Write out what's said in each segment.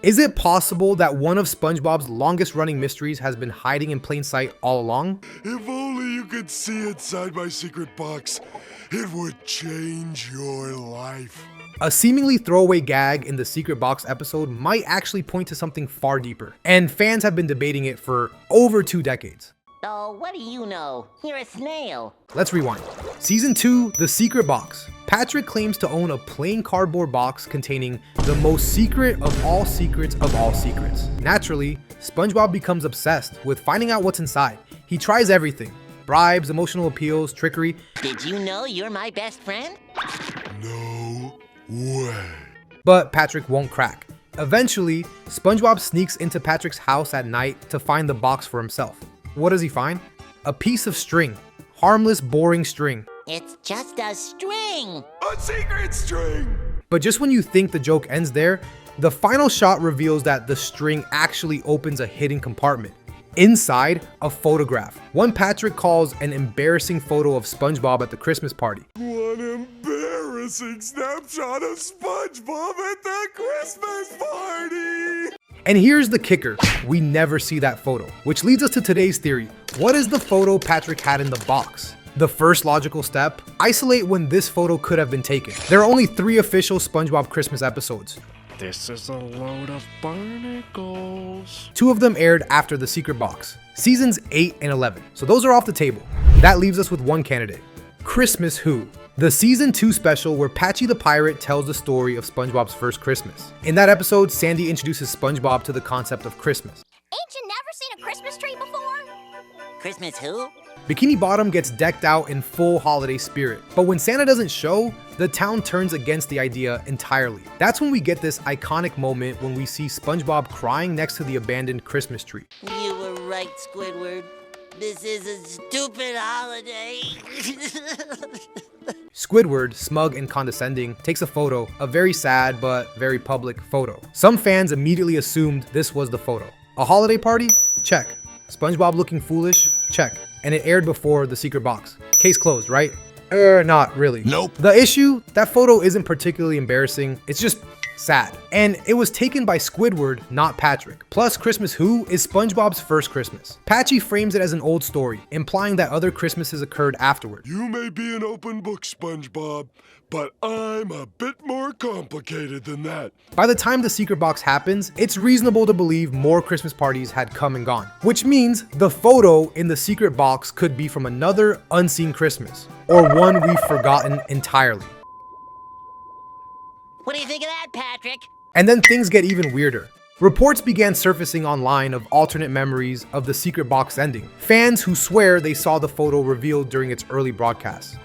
Is it possible that one of SpongeBob's longest running mysteries has been hiding in plain sight all along? If only you could see inside my secret box, it would change your life. A seemingly throwaway gag in the Secret Box episode might actually point to something far deeper, and fans have been debating it for over 2 decades. Oh, what do you know? You're a snail. Let's rewind. Season 2, The Secret Box. Patrick claims to own a plain cardboard box containing the most secret of all secrets of all secrets. Naturally, SpongeBob becomes obsessed with finding out what's inside. He tries everything: bribes, emotional appeals, trickery. Did you know you're my best friend? No way. But Patrick won't crack. Eventually, SpongeBob sneaks into Patrick's house at night to find the box for himself. What does he find? A piece of string. Harmless, boring string. It's just a string. A secret string. But just when you think the joke ends there, the final shot reveals that the string actually opens a hidden compartment. Inside, a photograph. One Patrick calls an embarrassing photo of SpongeBob at the Christmas party. One embarrassing snapshot of SpongeBob at the Christmas party. And here's the kicker, we never see that photo, which leads us to today's theory. What is the photo Patrick had in the box? The first logical step, isolate when this photo could have been taken. There are only 3 official SpongeBob Christmas episodes. This is a load of barnacles. 2 of them aired after The Secret Box, seasons 8 and 11. So those are off the table. That leaves us with one candidate, Christmas Who? The season 2 special where Patchy the Pirate tells the story of SpongeBob's first Christmas. In that episode, Sandy introduces SpongeBob to the concept of Christmas. Ain't you never seen a Christmas tree before? Christmas who? Bikini Bottom gets decked out in full holiday spirit, but when Santa doesn't show, the town turns against the idea entirely. That's when we get this iconic moment when we see SpongeBob crying next to the abandoned Christmas tree. You were right, Squidward. This is a stupid holiday. Squidward, smug and condescending, takes a photo, a very sad but very public photo. Some fans immediately assumed this was the photo. A holiday party? Check. SpongeBob looking foolish? Check. And it aired before The Secret Box. Case closed, right? Not really. Nope. The issue, that photo isn't particularly embarrassing, it's just sad. And it was taken by Squidward, not Patrick. Plus, Christmas Who is SpongeBob's first Christmas. Patchy frames it as an old story, implying that other Christmases occurred afterward. You may be an open book, SpongeBob, but I'm a bit more complicated than that. By the time The Secret Box happens, it's reasonable to believe more Christmas parties had come and gone, which means the photo in The Secret Box could be from another unseen Christmas, or one we've forgotten entirely. What do you think of that, Patrick? And then things get even weirder. Reports began surfacing online of alternate memories of The Secret Box ending. Fans who swear they saw the photo revealed during its early broadcasts.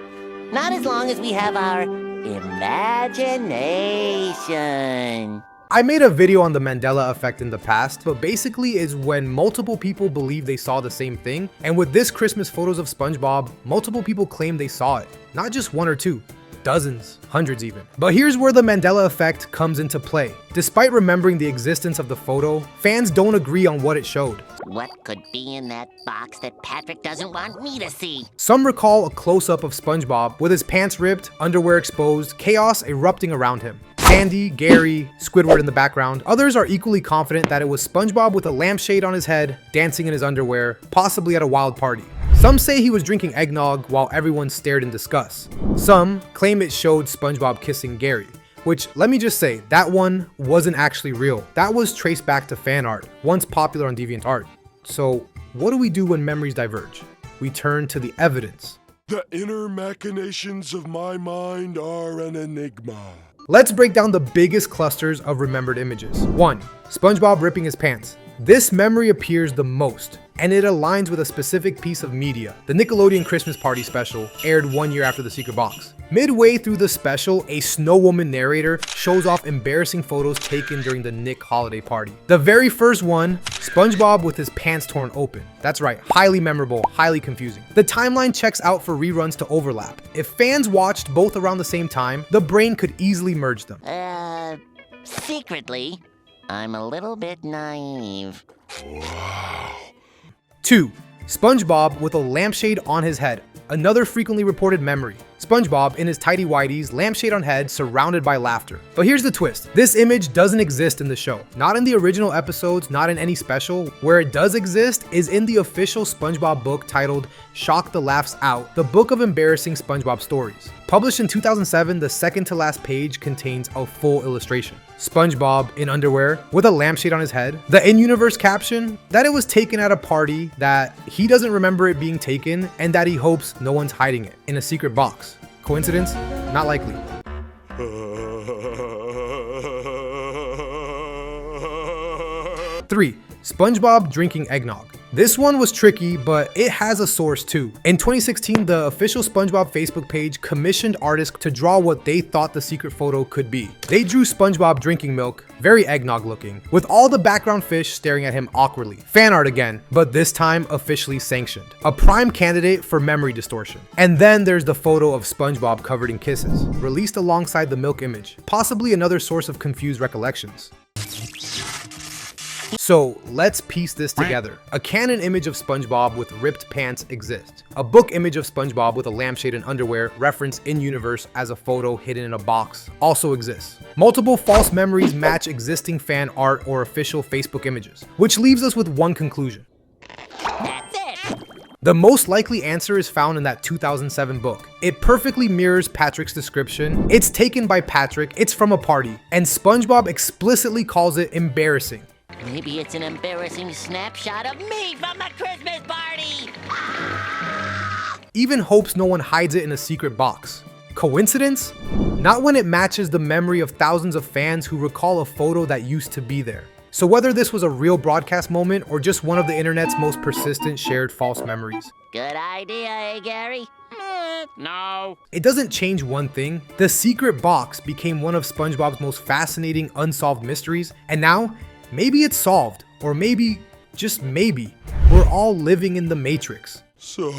Not as long as we have our imagination. I made a video on the Mandela Effect in the past, but basically is when multiple people believe they saw the same thing, and with this Christmas photos of SpongeBob, multiple people claim they saw it. Not just 1 or 2. Dozens, hundreds even. But here's where the Mandela Effect comes into play. Despite remembering the existence of the photo, fans don't agree on what it showed. What could be in that box that Patrick doesn't want me to see? Some recall a close-up of SpongeBob with his pants ripped, underwear exposed, chaos erupting around him. Sandy, Gary, Squidward in the background. Others are equally confident that it was SpongeBob with a lampshade on his head, dancing in his underwear, possibly at a wild party. Some say he was drinking eggnog while everyone stared in disgust. Some claim it showed SpongeBob kissing Gary, which, let me just say, that one wasn't actually real. That was traced back to fan art, once popular on DeviantArt. So what do we do when memories diverge? We turn to the evidence. The inner machinations of my mind are an enigma. Let's break down the biggest clusters of remembered images. 1. SpongeBob ripping his pants. This memory appears the most, and it aligns with a specific piece of media. The Nickelodeon Christmas Party special aired 1 year after The Secret Box. Midway through the special, a snow woman narrator shows off embarrassing photos taken during the Nick holiday party. The very first one, SpongeBob with his pants torn open. That's right, highly memorable, highly confusing. The timeline checks out for reruns to overlap. If fans watched both around the same time, the brain could easily merge them. Secretly, I'm a little bit naive. Wow. 2. SpongeBob with a lampshade on his head. Another frequently reported memory. SpongeBob in his tidy whities, lampshade on head, surrounded by laughter. But here's the twist. This image doesn't exist in the show. Not in the original episodes, not in any special. Where it does exist is in the official SpongeBob book titled Shock the Laughs Out, the book of embarrassing SpongeBob stories. Published in 2007, the second to last page contains a full illustration. SpongeBob in underwear with a lampshade on his head. The in-universe caption, that it was taken at a party, that he doesn't remember it being taken, and that he hopes no one's hiding it in a secret box. Coincidence? Not likely. 3. SpongeBob drinking eggnog. This one was tricky, but it has a source too. In 2016, the official SpongeBob Facebook page commissioned artists to draw what they thought the secret photo could be. They drew SpongeBob drinking milk, very eggnog looking, with all the background fish staring at him awkwardly. Fan art again, but this time officially sanctioned. A prime candidate for memory distortion. And then there's the photo of SpongeBob covered in kisses, released alongside the milk image, possibly another source of confused recollections. So let's piece this together. A canon image of SpongeBob with ripped pants exists. A book image of SpongeBob with a lampshade and underwear referenced in universe as a photo hidden in a box also exists. Multiple false memories match existing fan art or official Facebook images, which leaves us with one conclusion. That's it. The most likely answer is found in that 2007 book. It perfectly mirrors Patrick's description. It's taken by Patrick, it's from a party, and SpongeBob explicitly calls it embarrassing. Maybe it's an embarrassing snapshot of me from the Christmas party. Even hopes no one hides it in a secret box. Coincidence? Not when it matches the memory of thousands of fans who recall a photo that used to be there. So whether this was a real broadcast moment or just one of the internet's most persistent shared false memories. Good idea, eh, Gary? No. It doesn't change one thing. The secret box became one of SpongeBob's most fascinating unsolved mysteries, and now, maybe it's solved, or maybe, just maybe, we're all living in the Matrix. So,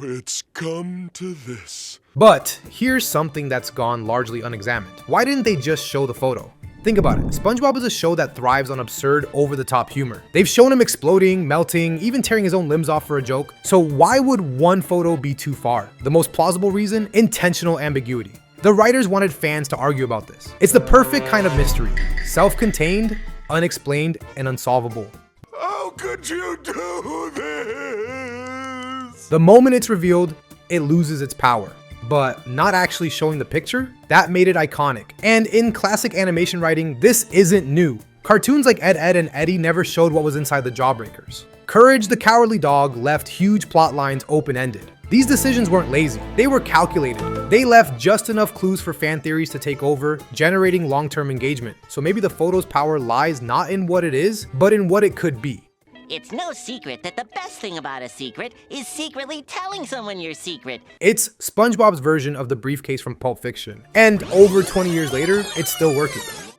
it's come to this. But here's something that's gone largely unexamined. Why didn't they just show the photo? Think about it. SpongeBob is a show that thrives on absurd, over-the-top humor. They've shown him exploding, melting, even tearing his own limbs off for a joke. So why would one photo be too far? The most plausible reason? Intentional ambiguity. The writers wanted fans to argue about this. It's the perfect kind of mystery. Self-contained, unexplained, and unsolvable. How could you do this? The moment it's revealed, it loses its power. But not actually showing the picture, that made it iconic. And in classic animation writing, this isn't new. Cartoons like Ed, Edd and Eddy never showed what was inside the Jawbreakers. Courage the Cowardly Dog left huge plot lines open-ended. These decisions weren't lazy, they were calculated. They left just enough clues for fan theories to take over, generating long-term engagement. So maybe the photo's power lies not in what it is, but in what it could be. It's no secret that the best thing about a secret is secretly telling someone your secret. It's SpongeBob's version of the briefcase from Pulp Fiction. And over 20 years later, it's still working.